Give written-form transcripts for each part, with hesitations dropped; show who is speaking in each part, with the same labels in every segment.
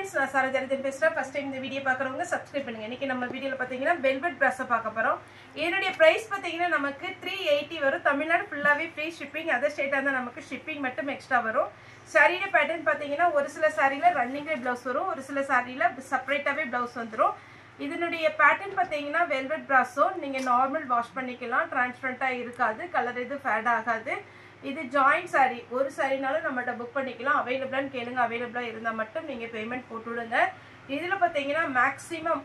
Speaker 1: friends, நான் சாரா ஜெயந்தன் பேசுறேன். First time இந்த வீடியோ பார்க்குறவங்க சப்ஸ்கிரைப் பண்ணுங்க. இன்னைக்கு நம்ம வீடியோல பாத்தீங்கன்னா வெல்வெட் பிராஸை பார்க்க போறோம். இதனுடைய பிரைஸ் பாத்தீங்கன்னா நமக்கு 380 வரும். தமிழ்நாடு ஃபுல்லாவே ஃப்ரீ ஷிப்பிங். அதர் ஸ்டேட்டா இருந்தா நமக்கு ஷிப்பிங் மட்டும் எக்ஸ்ட்ரா வரும். சாரியோட பேட்டர்ன் பாத்தீங்கன்னா ஒரு சில சாரியில ரன்னிங்ல பிளவுஸ் வரும், ஒரு சில சாரியில செப்பரேட்டாவே பிளவுஸ் வந்துடும். இதனுடைய பேட்டர்ன் பாத்தீங்கன்னா வெல்வெட் பிராஸோ நீங்க நார்மல் வாஷ் பண்ணிக்கலாம். டிரான்ஸ்பரண்டா இருக்காது, கலர் இது ஃபேட் ஆகாது. இது ஜாயிண்ட் சாரி, ஒரு சாரினாலும் நம்மகிட்ட புக் பண்ணிக்கலாம். அவைலபிளான்னு கேளுங்க, அவைலபிளா இருந்தால் மட்டும் நீங்கள் பேமெண்ட் போட்டு விடுங்க. இதில் பார்த்தீங்கன்னா மேக்ஸிமம்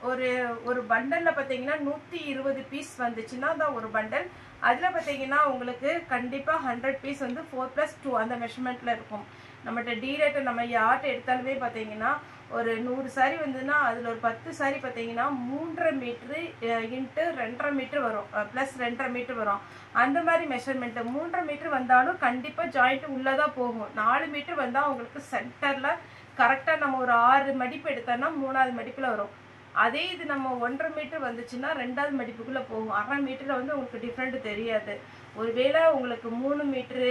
Speaker 1: ஒரு பண்டலில் பார்த்தீங்கன்னா 120 பீஸ் வந்துச்சுன்னா தான் ஒரு பண்டல். அதில் பார்த்தீங்கன்னா உங்களுக்கு கண்டிப்பாக 100 பீஸ் வந்து 4+2 அந்த மெஷர்மெண்ட்டில் இருக்கும். நம்மகிட்ட டீரேட்டை நம்ம யார்கிட்ட எடுத்தாலுமே பார்த்தீங்கன்னா ஒரு 100 சாரி வந்ததுன்னா அதில் ஒரு 10 சாரி பார்த்தீங்கன்னா 3.5 மீட்ரு இன்ட்டு 2.5 மீட்ரு வரும், ப்ளஸ் 2.5 மீட்ரு வரும். அந்த மாதிரி மெஷர்மெண்ட்டு 3.5 மீட்ரு வந்தாலும் கண்டிப்பாக ஜாயிண்ட் உள்ளதான் போகும். 4 மீட்ரு வந்தால் உங்களுக்கு சென்டரில் கரெக்டாக நம்ம ஒரு 6 மடிப்பு எடுத்தோம்னா 3வது மடிப்பில் வரும். அதே இது நம்ம 1.5 மீட்ரு வந்துச்சுன்னா 2வது மடிப்புக்குள்ளே போகும். 1/2 மீட்டரில் வந்து உங்களுக்கு டிஃப்ரெண்ட் தெரியாது. ஒருவேளை உங்களுக்கு 3 மீட்ரு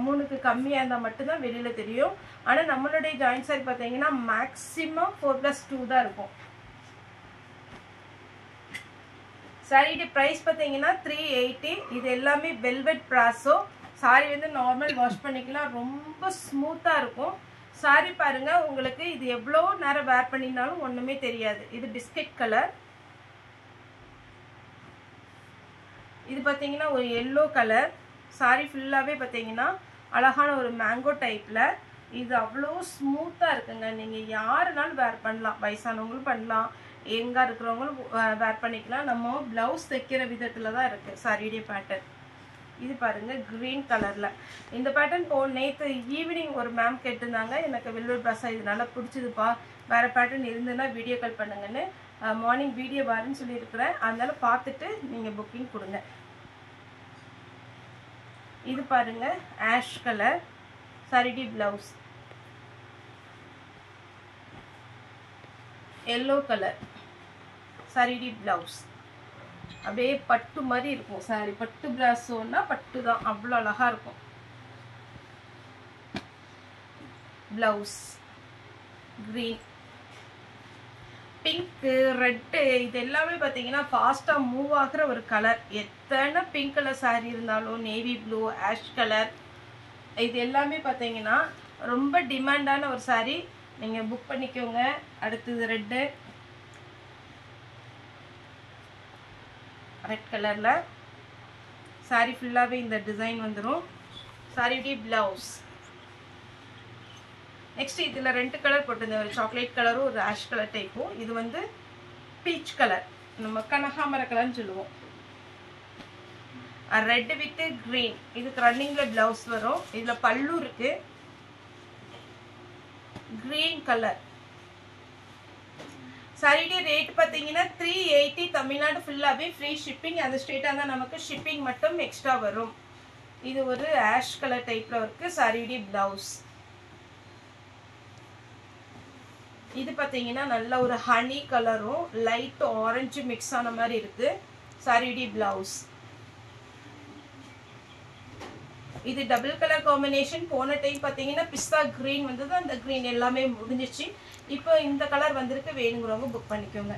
Speaker 1: 3க்கு கம்மியாக இருந்தால் மட்டும்தான் வெளியில் தெரியும். ஆனால் நம்மளுடைய ஜாயிண்ட் சாரி பார்த்தீங்கன்னா மேக்ஸிமம் 4+2 தான் இருக்கும். சாரியோட ப்ரைஸ் பார்த்தீங்கன்னா 380. இது எல்லாமே வெல்வெட் பிராஸோ. சாரி வந்து நார்மல் வாஷ் பண்ணிக்கலாம், ரொம்ப ஸ்மூத்தாக இருக்கும். சாரி பாருங்க, உங்களுக்கு இது எவ்வளோ நேரம் வேர் பண்ணினாலும் ஒன்றுமே தெரியாது. இது பிஸ்கட் கலர். இது பார்த்தீங்கன்னா ஒரு எல்லோ கலர். சாரி ஃபுல்லாகவே பார்த்தீங்கன்னா அழகான ஒரு மேங்கோ டைப்பில். இது அவ்வளோ ஸ்மூத்தாக இருக்குங்க. நீங்கள் யாருனாலும் வேர் பண்ணலாம், வயசானவங்களும் பண்ணலாம், எங்கே இருக்கிறவங்களும் வேர் பண்ணிக்கலாம். நம்ம ப்ளவுஸ் தைக்கிற விதத்தில் தான் இருக்குது சாரியுடைய பேட்டர்ன். இது பாருங்கள் க்ரீன் கலரில். இந்த பேட்டர்ன் நேற்று ஈவினிங் ஒரு மேம் கேட்டிருந்தாங்க, எனக்கு வெல்வெட் பிராஸா இது நல்லா பிடிச்சதுப்பா, வேறு பேட்டர்ன் இருந்ததுன்னா வீடியோ கால் பண்ணுங்கன்னு. மார்னிங் வீடியோ வரேன்னு சொல்லியிருக்கிறேன். அதனால பார்த்துட்டு நீங்கள் புக்கிங் கொடுங்க. இது பாருங்க ஆஷ் கலர் சாரிடி பிளவுஸ். எல்லோ கலர் சாரிடி பிளவுஸ். அப்படியே பட்டு மாதிரி இருக்கும் சாரி. பட்டு பிராஸோன்னா பட்டு தான், அவ்வளோ அழகா இருக்கும். பிளவுஸ் கிரீன், பிங்க்கு, ரெட்டு, இது எல்லாமே பார்த்தீங்கன்னா ஃபாஸ்ட்டாக மூவ் ஆகிற ஒரு கலர். எத்தனை பிங்க் கலர் சாரி இருந்தாலும், நேவி ப்ளூ, ஆஷ் கலர், இது எல்லாமே பார்த்தீங்கன்னா ரொம்ப டிமாண்டான ஒரு சாரி. நீங்கள் புக் பண்ணிக்கோங்க. அடுத்தது ரெட்டு, ரெட் கலரில் சாரி ஃபுல்லாகவே இந்த டிசைன் வந்துடும். சாரியுடைய பிளவுஸ். நெக்ஸ்ட் இதில் 2 கலர் போட்டிருந்தேன், ஒரு சாக்லேட் கலரும் ஒரு ஆஷ் கலர் டைப்பும். இது வந்து பீச் கலர், நம்ம கனகாமர கலர்னு சொல்லுவோம். Red with green. இதுக்கு ரன்னிங்கில் பிளவுஸ் வரும். இதில் பல்லு இருக்கு. Green colour. சாரியுடைய ரேட் பார்த்தீங்கன்னா 380. தமிழ்நாடு ஃபுல்லாகவே ஃப்ரீ ஷிப்பிங். அந்த ஸ்டேட்டாக இருந்தால் நமக்கு ஷிப்பிங் மட்டும் எக்ஸ்ட்ரா வரும். இது ஒரு ஆஷ் கலர் டைப்பில் இருக்குது சாரியுடைய பிளவுஸ். இது பார்த்தீங்கன்னா நல்ல ஒரு ஹனி கலரும் லைட் ஆரஞ்சு மிக்ஸ் ஆன மாதிரி இருக்குது சாரியுடைய பிளவுஸ். இது டபுள் கலர் காம்பினேஷன். போன டைம் பார்த்தீங்கன்னா பிஸ்தா கிரீன் வந்தது, அந்த கிரீன் எல்லாமே முடிஞ்சிச்சு. இப்போ இந்த கலர் வந்திருக்கு, வேணுங்கிறவங்க புக் பண்ணிக்கோங்க.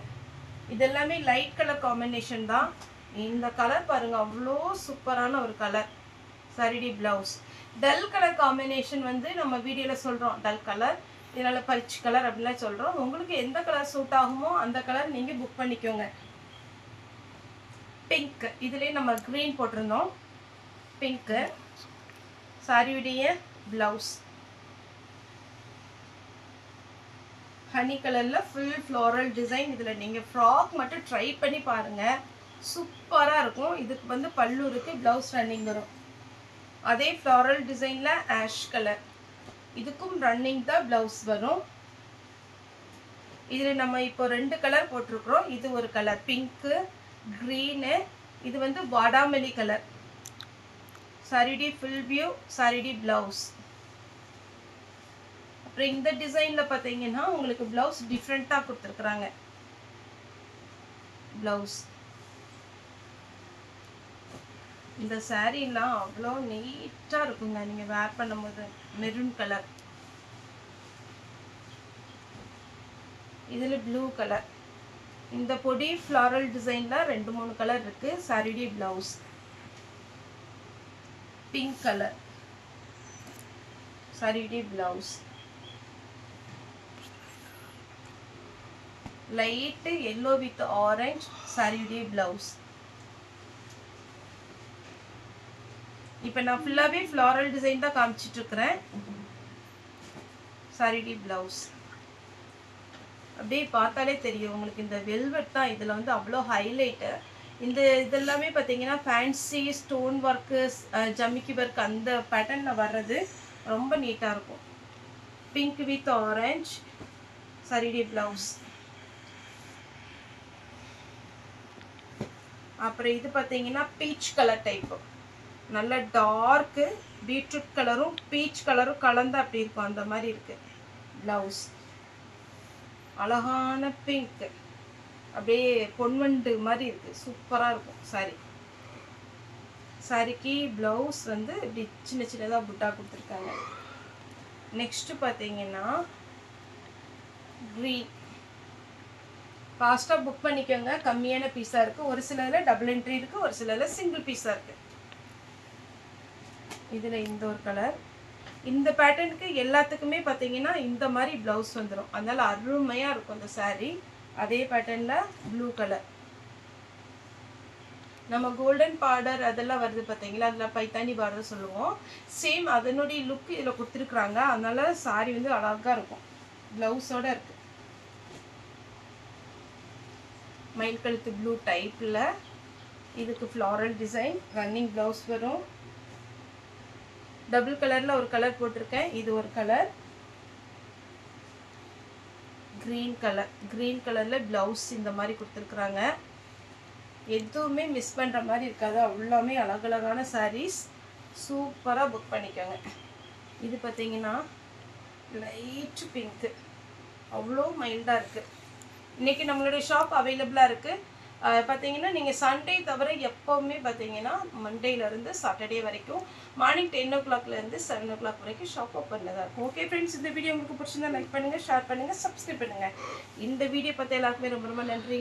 Speaker 1: இது எல்லாமே லைட் கலர் காம்பினேஷன் தான். இந்த கலர் பாருங்க, அவ்வளோ சூப்பரான ஒரு கலர் சாரியுடைய பிளவுஸ். டல் கலர் காம்பினேஷன் வந்து நம்ம வீடியோவில் சொல்கிறோம், டல் கலர், இதனால் பரிச்சு கலர் அப்படின்லாம் சொல்கிறோம். உங்களுக்கு எந்த கலர் சூட் ஆகுமோ அந்த கலர் நீங்கள் புக் பண்ணிக்கோங்க. பிங்க், இதுலேயே நம்ம க்ரீன் போட்டிருந்தோம். பிங்க்கு சாரியுடைய பிளவுஸ். ஹனி கலரில் ஃபுல் ஃப்ளோரல் டிசைன். இதில் நீங்கள் ஃப்ராக் மட்டும் ட்ரை பண்ணி பாருங்கள், சூப்பராக இருக்கும். இதுக்கு வந்து பல்லு இருக்குது, ப்ளவுஸ் ரன்னிங் வரும். அதே ஃப்ளோரல் டிசைனில் ஆஷ் கலர், இதுக்கும் ரன்னிங் தான் பிளவுஸ் வரும். இதில் நம்ம இப்போ 2 கலர் போட்டிருக்கிறோம். இது ஒரு கலர் பிங்க்கு, க்ரீனு. இது வந்து வாடாமல்லி கலர். சாரிடி ஃபுல் வியூ, சாரிடி பிளவுஸ். அப்புறம் இந்த டிசைனில் பார்த்தீங்கன்னா உங்களுக்கு பிளவுஸ் டிஃப்ரெண்ட்டாக கொடுத்துருக்குறாங்க. பிளவுஸ் இந்த சாரீலாம் அவ்வளோ நீட்டாக இருக்குங்க நீங்கள் வேர் பண்ணும்போது. Maroon colour. இதில் ப்ளூ கலர். இந்த பொடி ஃப்ளாரல் டிசைனில் 2-3 கலர் இருக்குது. சாரியுடைய ப்ளவுஸ் பிங்க் கலர். சாரியுடைய blouse light yellow with orange. சாரியுடைய ப்ளவுஸ். இப்போ நான் ஃபுல்லாகவே ஃப்ளாரல் டிசைன் தான் காமிச்சிட்ருக்கிறேன். சாரியுடைய ப்ளவுஸ் அப்படியே பார்த்தாலே தெரியும் உங்களுக்கு இந்த வெல்வெட் தான் இதில் வந்து அவ்வளோ ஹைலைட்டு. இந்த இதெல்லாமே பார்த்தீங்கன்னா ஃபேன்சி ஸ்டோன் ஒர்க்கு, ஜமிக்கி ஒர்க் அந்த பேட்டர்னில் வர்றது ரொம்ப நீட்டாக இருக்கும். Pink with orange. சாரியுடைய ப்ளவுஸ். அப்புறம் இது பார்த்தீங்கன்னா பீச் கலர் டைப்பு. நல்ல டார்க்கு பீட்ரூட் கலரும் பீச் கலரும் கலந்து அப்படி இருக்கும், அந்த மாதிரி இருக்கு. ப்ளவுஸ் அழகான பிங்க், அப்படியே பொன்வண்டு மாதிரி இருக்கு, சூப்பராக இருக்கும் சாரி. சாரிக்கு ப்ளவுஸ் வந்து இப்படி சின்ன சின்னதாக புட்டா கொடுத்துருக்காங்க. நெக்ஸ்ட் பார்த்தீங்கன்னா க்ரீன். ஃபாஸ்ட்டாக புக் பண்ணிக்கோங்க, கம்மியான பீஸாக இருக்குது. ஒரு சிலதில் டபுள் என்ட்ரி இருக்குது, ஒரு சிலதில் சிங்கிள் பீஸாக இருக்குது. இதில் இந்த ஒரு கலர். இந்த பேட்டர்னுக்கு எல்லாத்துக்குமே பார்த்தீங்கன்னா இந்த மாதிரி ப்ளவுஸ் வந்துடும், அதனால் அருமையாக இருக்கும் இந்த சாரீ. அதே பேட்டர்னில் ப்ளூ கலர். நம்ம கோல்டன் பார்டர் அதெல்லாம் வருது பார்த்தீங்களா, அதில் பைத்தானி பார்டர் சொல்லுவோம். சேம் அதனுடைய லுக் இதில் கொடுத்துருக்குறாங்க, அதனால சாரீ வந்து அழகாக இருக்கும். ப்ளவுஸோடு இருக்குது. மயில் கழுத்து ப்ளூ டைப்பில் இதுக்கு ஃப்ளாரல் டிசைன் ரன்னிங் ப்ளவுஸ் வரும். டபுள் கலரில் ஒரு கலர் போட்டிருக்கேன். இது ஒரு கலர் க்ரீன் கலர். க்ரீன் கலரில் ப்ளவுஸ் இந்த மாதிரி கொடுத்துருக்குறாங்க. எதுவுமே மிஸ் பண்ணுற மாதிரி இருக்காது, அவ்வளோமே அழகழகான சாரீஸ். சூப்பராக புக் பண்ணிக்கோங்க. இது பார்த்தீங்கன்னா லைட் பிங்க்கு, அவ்வளோ மைல்டாக இருக்குது. இன்றைக்கி நம்மளுடைய ஷாப் அவைலபிளாக இருக்குது. பார்த்தீங்கன்னா நீங்கள் சண்டே தவிர எப்போவுமே பார்த்தீங்கன்னா மண்டேலேருந்து சாட்டர்டே வரைக்கும் மார்னிங் 10 o'clockலேருந்து 7 o'clock வரைக்கும் ஷாப் ஓப்பனில் தான் இருக்கும். ஓகே ஃப்ரெண்ட்ஸ், இந்த வீடியோ உங்களுக்கு பிடிச்சிருந்தா லைக் பண்ணுங்கள், ஷேர் பண்ணுங்கள், சப்ஸ்கிரைப் பண்ணுங்கள். இந்த வீடியோ பார்த்து எல்லாருக்குமே ரொம்ப ரொம்ப நன்றி.